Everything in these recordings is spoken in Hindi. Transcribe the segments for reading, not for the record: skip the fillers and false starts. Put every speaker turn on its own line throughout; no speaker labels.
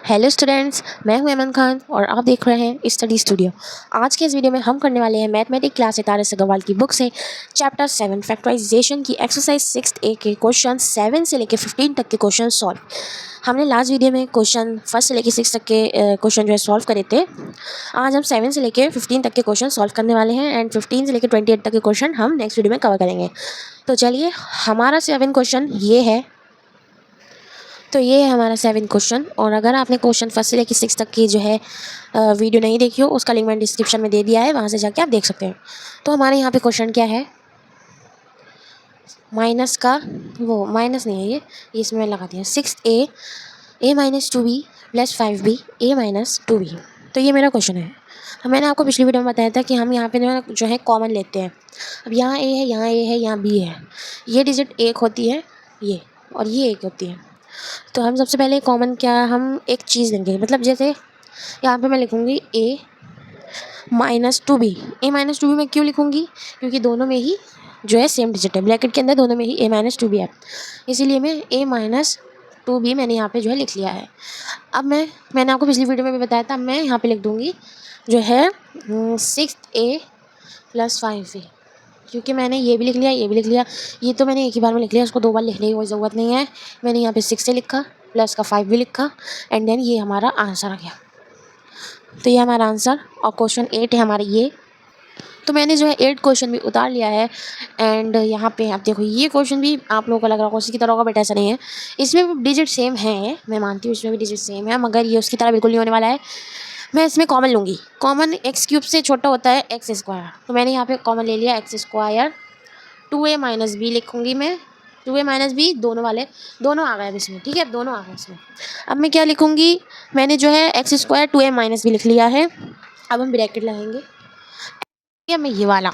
हेलो स्टूडेंट्स, मैं हूं अमन खान और आप देख रहे हैं स्टडी स्टूडियो। आज के इस वीडियो में हम करने वाले हैं मैथमेटिक्स क्लास तारस अग्रवाल की बुक से चैप्टर 7 फैक्टराइजेशन की एक्सरसाइज 6A के क्वेश्चन 7 से लेकर 15 तक के क्वेश्चन सॉल्व। हमने लास्ट वीडियो में क्वेश्चन 1 से लेकर 6 तक के क्वेश्चन जो है सॉल्व करे थे। आज हम 7 से लेकर 15 तक के क्वेश्चन सॉल्व करने वाले हैं एंड 15 से लेकर 28 तक के क्वेश्चन हम नेक्स्ट वीडियो में कवर करेंगे। तो चलिए, हमारा 7 क्वेश्चन ये है। तो ये है हमारा 7 क्वेश्चन। और अगर आपने क्वेश्चन 1 से लेकर 6 तक की जो है वीडियो नहीं देखी हो, उसका लिंक मैंने डिस्क्रिप्शन में दे दिया है, वहाँ से जाके आप देख सकते हैं। तो हमारे यहाँ पे क्वेश्चन क्या है, माइनस का वो माइनस नहीं है, ये इसमें मैं लगा दिया 6a minus 2b plus 5b a minus 2b। तो ये मेरा क्वेश्चन है। मैंने आपको पिछली वीडियो में बताया था कि हम यहाँ पे जो है कॉमन लेते हैं। अब यहाँ a है, यहाँ a है, यहाँ b है। ये डिजिट एक होती है ये, और ये एक होती है। तो हम सबसे पहले कॉमन क्या, हम एक चीज़ लेंगे। मतलब जैसे यहाँ पे मैं लिखूँगी a minus 2b। a minus 2b मैं क्यों लिखूँगी, क्योंकि दोनों में ही जो है सेम डिजिट है, ब्रैकेट के अंदर दोनों में ही a माइनस 2b है, इसीलिए मैं a माइनस 2b मैंने यहाँ पे जो है लिख लिया है। अब मैंने आपको पिछली वीडियो में भी बताया था, मैं यहाँ पे लिख दूँगी जो है 6a प्लस 5b, क्योंकि मैंने ये भी लिख लिया, ये भी लिख लिया। ये तो मैंने एक ही बार में लिख लिया, उसको 2 बार लिखने की कोई ज़रूरत नहीं है। मैंने यहाँ पे 6 लिखा, प्लस का 5 भी लिखा, एंड देन ये हमारा आंसर आ गया। तो ये हमारा आंसर, और क्वेश्चन 8 है हमारा ये। तो मैंने जो है 8 क्वेश्चन भी उतार लिया है। एंड यहाँ पे आप देखो, ये क्वेश्चन भी आप लोगों को लग रहा होगा उसी की तरह होगा, बट ऐसा नहीं है। इसमें भी डिजिट सेम है, मैं मानती हूँ इसमें भी डिजिट सेम है, मगर ये उसकी तरह बिल्कुल नहीं होने वाला है। मैं इसमें कॉमन लूँगी। कॉमन एक्स क्यूब से छोटा होता है एक्स स्क्वायर, तो मैंने यहाँ पे कॉमन ले लिया x square. 2a minus B लिखूँगी मैं, 2a माइनस बी दोनों वाले, दोनों आ गए अब इसमें, ठीक है, दोनों आ गए इसमें। अब मैं क्या लिखूँगी, मैंने जो है x square 2a minus B लिख लिया है। अब हम ब्रैकेट लगाएंगे, अब मैं ये वाला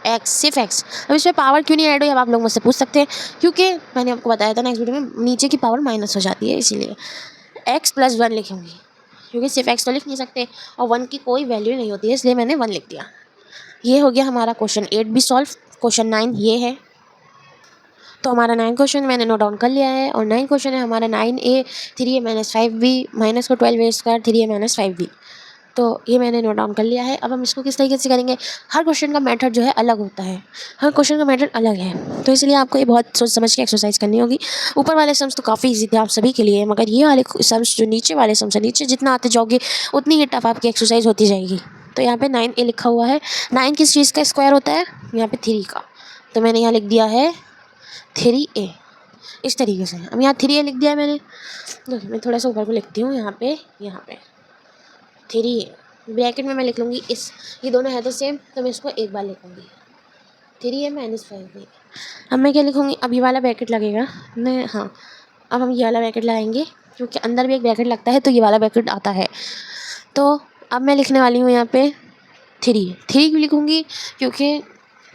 एक्स, सिर्फ एक्स। अब इसमें पावर क्यों नहीं ऐड हुई, अब आप लोग मुझसे पूछ सकते हैं, क्योंकि मैंने आपको बताया था नेक्स्ट वीडियो में, नीचे की पावर माइनस हो जाती है, इसीलिए एक्स प्लस 1 लिखूँगी, क्योंकि सिर्फ एक्स तो लिख नहीं सकते और 1 की कोई वैल्यू नहीं होती है, इसलिए मैंने 1 लिख दिया। ये हो गया हमारा क्वेश्चन 8 भी सॉल्व। क्वेश्चन 9 ये है। तो हमारा 9 क्वेश्चन मैंने नोट डाउन कर लिया है, और 9 क्वेश्चन है हमारा 9a 3a minus 5b minus को 12a square 3a minus 5b। तो ये मैंने नोट डाउन कर लिया है। अब हम इसको किस तरीके से करेंगे, हर क्वेश्चन का मेथड जो है अलग होता है, हर क्वेश्चन का मेथड अलग है, तो इसलिए आपको ये बहुत सोच समझ के एक्सरसाइज करनी होगी। ऊपर वाले सम्स तो काफ़ी ईजी थे आप सभी के लिए, मगर ये वाले सम्स जो नीचे वाले सम्स है, नीचे जितना आते जाओगे उतनी ही टफ आपकी एक्सरसाइज होती जाएगी। तो यहाँ पे 9a लिखा हुआ है। 9 किस चीज़ का स्क्वायर होता है, यहाँ पे 3 का, तो मैंने यहाँ लिख दिया है 3a इस तरीके से। अब यहाँ 3a लिख दिया है मैंने। देखिए मैं थोड़ा सा ऊपर को लिखती हूँ, यहाँ पे 3a ब्रैकेट में मैं लिख लूँगी इस, ये दोनों है तो सेम, तो मैं इसको एक बार लिखूँगी 3a माइनस 5b। अब मैं क्या लिखूँगी, अब ये वाला ब्रैकेट लगेगा मैं, हाँ अब हम ये वाला ब्रैकेट लगाएंगे, क्योंकि अंदर भी एक ब्रैकेट लगता है तो ये वाला ब्रैकेट आता है। तो अब मैं लिखने वाली हूँ यहाँ पे 3 क्यों लिखूँगी, क्योंकि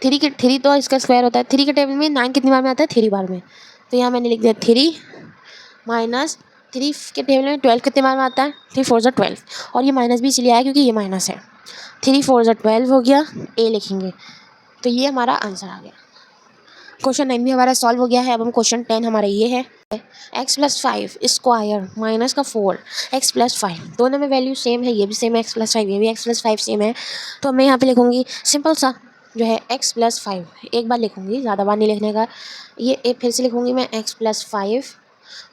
3 तो इसका स्क्वायर होता है। 3 के टेबल में 9 कितनी बार में आता है, 3 बार में, तो यहाँ मैंने लिख दिया 3 माइनस 3 के टेबल में 12 कितने बार में आता है, 3 4 12, और ये माइनस भी इसलिए आया क्योंकि ये माइनस है। 3 4 12 हो गया, a लिखेंगे, तो ये हमारा आंसर आ गया। क्वेश्चन 9 भी हमारा सॉल्व हो गया है। अब हम क्वेश्चन 10 हमारा ये है, एक्स प्लस 5 स्क्वायर माइनस का 4 एक्स प्लस 5, दोनों में वैल्यू सेम है, ये भी सेम है एक्स प्लस 5, ये भी एक्स प्लस 5 सेम है। तो मैं यहाँ पे लिखूँगी सिंपल सा जो है एक्स प्लस 5, एक बार लिखूँगी, ज़्यादा बार नहीं लिखने का। ये एक फिर से लिखूँगी मैं एक्स प्लस 5,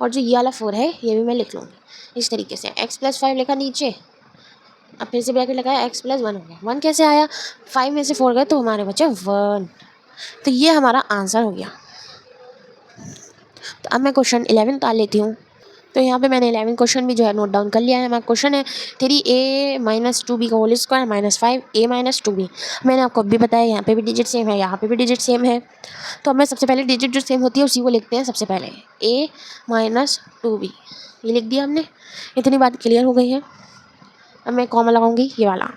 और जो ये वाला 4 है ये भी मैं लिख लूँगी इस तरीके से। एक्स प्लस 5 लिखा नीचे, अब फिर से ब्रैकेट लगाया, एक्स प्लस 1 हो गया। 1 कैसे आया, 5 में से 4 गए तो हमारे बचे 1। तो ये हमारा आंसर हो गया। तो अब मैं क्वेश्चन 11 उतार लेती हूँ। तो यहाँ पे मैंने 11 क्वेश्चन भी जो है नोट डाउन कर लिया है। हमारा क्वेश्चन है 3a माइनस 2b का whole square minus 5a minus 2b। मैंने आपको अभी बताया यहाँ पे भी डिजिट सेम है, यहाँ पे भी डिजिट सेम है। तो हमें सबसे पहले डिजिट जो सेम होती है उसी को लिखते हैं सबसे पहले, a माइनस 2b, ये लिख दिया हमने। इतनी बात क्लियर हो गई है। अब मैं कॉमा लगाऊंगी ये वाला।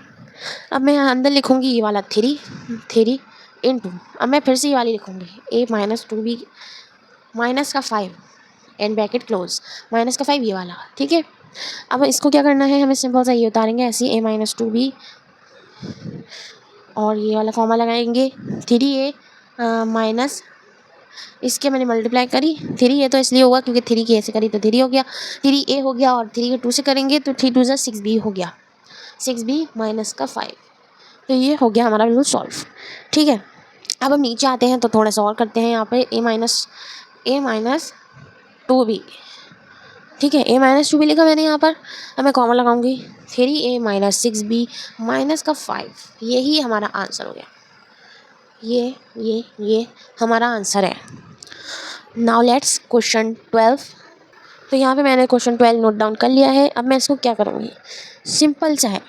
अब मैं यहाँ अंदर लिखूँगी ये वाला 3 इंटू, अब मैं फिर से ये वाली लिखूँगी a माइनस 2b माइनस का 5 एंड ब्रैकेट क्लोज, माइनस का 5 ये वाला, ठीक है। अब इसको क्या करना है, हमें सिंपल सा ये उतारेंगे ऐसे, a माइनस 2b और ये वाला कॉमा लगाएंगे 3a माइनस इसके मैंने मल्टीप्लाई करी 3, ये तो इसलिए होगा क्योंकि 3 की ए से करी तो 3 हो गया, 3a हो गया, और 3 के 2 से करेंगे तो 3 2 6b हो गया, 6b माइनस का 5। तो ये हो गया हमारा बिल्कुल सॉल्व। ठीक है, अब हम नीचे आते हैं तो थोड़ा सा और करते हैं। यहाँ पे a माइनस 2b, ठीक है, a माइनस 2b लिखा मैंने यहाँ पर। अब मैं कॉमन लगाऊंगी, 3a माइनस 6b माइनस का 5, यही हमारा आंसर हो गया। ये हमारा आंसर है। Now let's question 12। तो यहाँ पे मैंने क्वेश्चन 12 नोट डाउन कर लिया है। अब मैं इसको क्या करूँगी, सिंपल सा है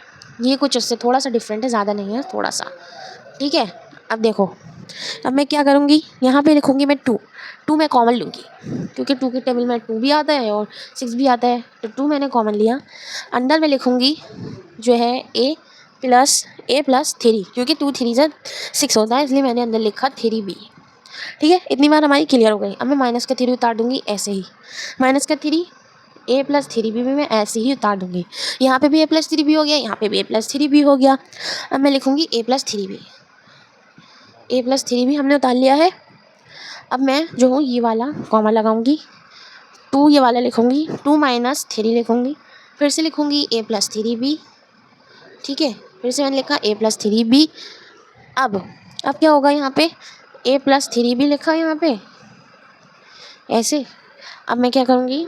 ये, कुछ इससे थोड़ा सा डिफरेंट है, ज़्यादा नहीं है, थोड़ा सा। ठीक है, अब देखो, अब मैं क्या करूँगी, यहाँ पे लिखूँगी मैं 2 मैं कॉमन लूँगी क्योंकि 2 के टेबल में 2 भी आता है और 6 भी आता है, तो 2 मैंने कॉमन लिया। अंदर में लिखूँगी जो है a प्लस 3, क्योंकि 2 3 से 6 होता है, इसलिए मैंने अंदर लिखा 3b। ठीक है, इतनी बार हमारी क्लियर हो गई। अब मैं माइनस का 3 उतार दूँगी ऐसे ही, माइनस का 3 a प्लस 3b भी मैं ऐसे ही उतार दूँगी। यहाँ पे भी a प्लस 3b हो गया, यहाँ पे भी a प्लस 3b हो गया। अब मैं लिखूँगी a प्लस 3b हमने उतार लिया है। अब मैं जो हूँ ये वाला कॉमा लगाऊंगी, 2 ये वाला लिखूंगी, 2 माइनस 3 लिखूंगी, फिर से लिखूंगी a प्लस 3b। ठीक है, फिर से मैंने लिखा a प्लस 3b। अब क्या होगा, यहाँ पे a प्लस 3b लिखा है यहाँ पे ऐसे। अब मैं क्या करूँगी,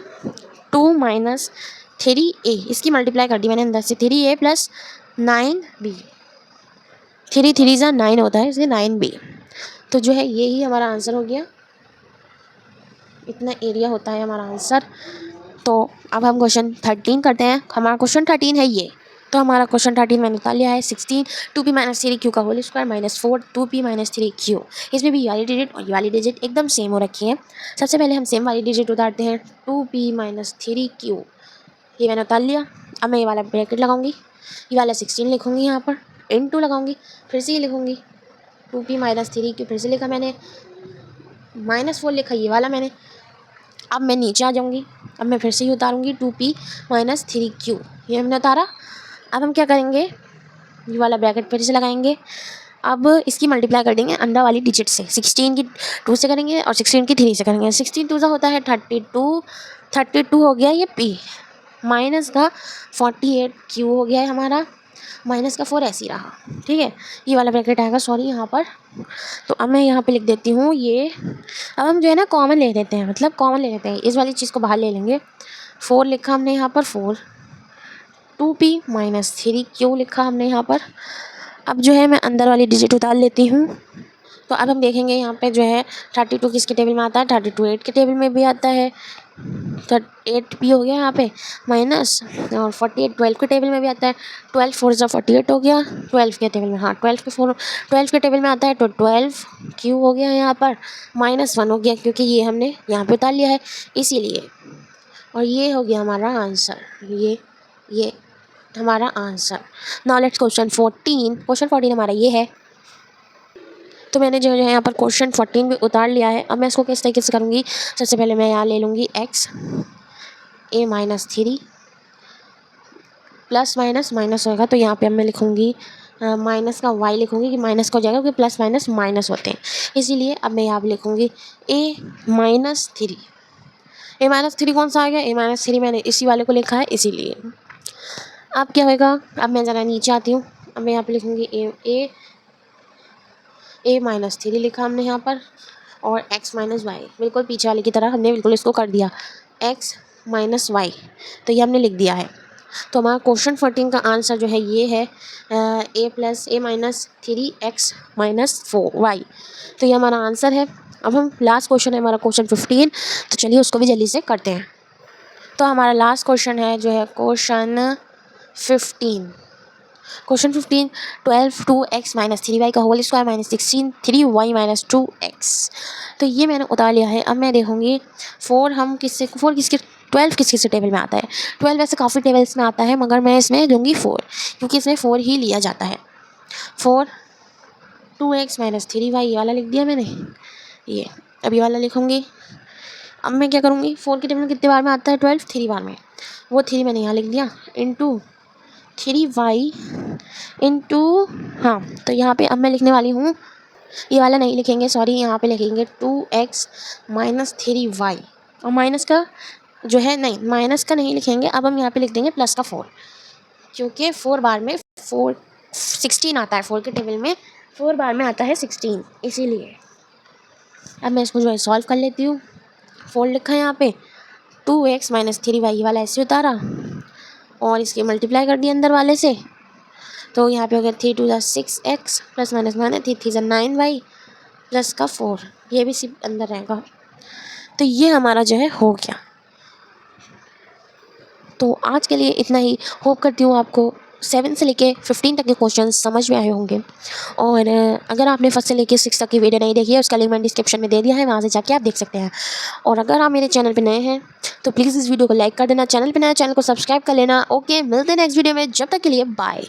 2 माइनस 3a, इसकी मल्टीप्लाई कर दी मैंने अंदर से, 3a प्लस 9b, 3 3 जा 9 होता है, इसलिए 9b। तो जो है यही हमारा आंसर हो गया, इतना एरिया होता है हमारा आंसर। तो अब हम क्वेश्चन 13 करते हैं। हमारा क्वेश्चन 13 है ये, तो हमारा क्वेश्चन 13 मैंने उतार लिया है। 16 2p माइनस 3q का whole square minus 4 2p minus 3q। इसमें भी ये वाली डिजिट और ये वाली डिजिट एकदम सेम हो रखी है। सबसे पहले हम सेम वाली डिजिट उतारते हैं, 2p माइनस 3q, ये मैंने उतार लिया। अब मैं ये वाला ब्रैकेट लगाऊंगी, ये वाला 16 लिखूंगी, यहाँ पर * लगाऊंगी, फिर से ये लिखूंगी 2p माइनस 3q, फिर से लिखा मैंने, माइनस 4 लिखा ये वाला मैंने। अब मैं नीचे आ जाऊंगी, अब मैं फिर से ही उतारूंगी 2p माइनस 3q, ये हमने उतारा। अब हम क्या करेंगे, ये वाला ब्रैकेट फिर से लगाएंगे। अब इसकी मल्टीप्लाई कर देंगे अंदर वाली डिजिट से, 16 की 2 से करेंगे और 16 की 3 से करेंगे। 16 2 सा होता है 32 हो गया ये p, माइनस का 48q हो गया है हमारा, माइनस का 4 ऐसे ही रहा। ठीक है, ये वाला ब्रैकेट आएगा, सॉरी यहाँ पर। तो अब मैं यहाँ पे लिख देती हूँ ये। अब हम जो है ना कॉमन ले लेते हैं, मतलब कॉमन ले लेते हैं, इस वाली चीज़ को बाहर ले लेंगे। 4 लिखा हमने यहाँ पर, 4 2p माइनस 3q लिखा हमने यहाँ पर। अब जो है मैं अंदर वाली डिजिट उतार लेती हूँ। तो अब हम देखेंगे यहाँ पे जो है 32 किसके टेबल में आता है, 32 8 के टेबल में भी आता है, तो 8p हो गया यहाँ पे माइनस, और 48 12 के टेबल में भी आता है, 12 4 सा 48 हो गया 12 के टेबल में, हाँ 12 के टेबल में आता है, तो 12q हो गया यहाँ पर, -1 हो गया क्योंकि ये हमने यहाँ पे उतार लिया है इसीलिए। और ये हो गया हमारा आंसर, ये हमारा आंसर। नाउ लेट्स क्वेश्चन 14 हमारा ये है। तो मैंने जो है यहाँ पर क्वेश्चन 14 भी उतार लिया है। अब मैं इसको किस तरीके से करूँगी, सबसे पहले मैं यहाँ ले लूँगी x, a minus 3 plus minus minus होगा, तो यहाँ पे अब मैं लिखूँगी माइनस का y लिखूँगी कि माइनस का हो जाएगा, क्योंकि प्लस माइनस माइनस होते हैं, इसीलिए अब मैं यहाँ पर लिखूँगी a माइनस 3 कौन सा आ गया, a माइनस 3 मैंने इसी वाले को लिखा है इसीलिए। अब क्या होगा, अब मैं ज़रा नीचे आती हूँ, अब मैं यहाँ पे लिखूँगी a माइनस 3 लिखा हमने यहाँ पर, और x माइनस वाई, बिल्कुल पीछे वाले की तरह हमने बिल्कुल इसको कर दिया, x माइनस वाई, तो ये हमने लिख दिया है। तो हमारा क्वेश्चन 14 का आंसर जो है ये है a minus 3x minus 4y, तो ये हमारा आंसर है। अब हम लास्ट क्वेश्चन है हमारा क्वेश्चन 15, तो चलिए उसको भी जल्दी से करते हैं। तो हमारा लास्ट क्वेश्चन है जो है क्वेश्चन 15 12 2x माइनस 3y का whole square minus 16 3y minus 2x, तो ये मैंने उतार लिया है। अब मैं देखूँगी 12 किसके टेबल में आता है। 12 वैसे काफ़ी टेबल्स में आता है, मगर मैं इसमें दूँगी 4, क्योंकि इसमें 4 ही लिया जाता है। 4 2x माइनस 3y, ये वाला लिख दिया मैंने, ये अब ये वाला लिखूँगी। अब मैं क्या करूँगी, 4 के टेबल में कितने बार में आता है, 12 3 बार में, वो 3 मैंने यहाँ लिख दिया, इंटू 3y इंटू, हाँ तो यहाँ पे अब मैं लिखने वाली हूँ ये वाला नहीं लिखेंगे, सॉरी, यहाँ पे लिखेंगे 2x माइनस 3y। और माइनस का जो है, नहीं माइनस का नहीं लिखेंगे, अब हम यहाँ पे लिख देंगे प्लस का 4, क्योंकि 4 बार में 16 आता है। 4 के टेबल में 4 बार में आता है 16, इसीलिए। अब मैं इसको जो है सॉल्व कर लेती हूँ। 4 लिखा है यहाँ पे, 2x माइनस 3y वाला ऐसे उतारा और इसके मल्टीप्लाई कर दिया अंदर वाले से। तो यहाँ पे हो गया 3 2 6x plus minus minus 3 3 9y plus का 4, ये भी सिर्फ अंदर रहेगा। तो ये हमारा जो है हो गया। तो आज के लिए इतना ही। होप करती हूँ आपको 7 से लेके 15 तक के क्वेश्चन समझ में आए होंगे। और अगर आपने फर्स्ट से लेके 6 तक की वीडियो नहीं देखी है, उसका लिंक मैंने डिस्क्रिप्शन में दे दिया है, वहाँ से जाके आप देख सकते हैं। और अगर आप मेरे चैनल पे नए हैं तो प्लीज़ इस वीडियो को लाइक कर देना, चैनल पे नया चैनल को सब्सक्राइब कर लेना। ओके, मिलते हैं नेक्स्ट वीडियो में, जब तक के लिए बाय।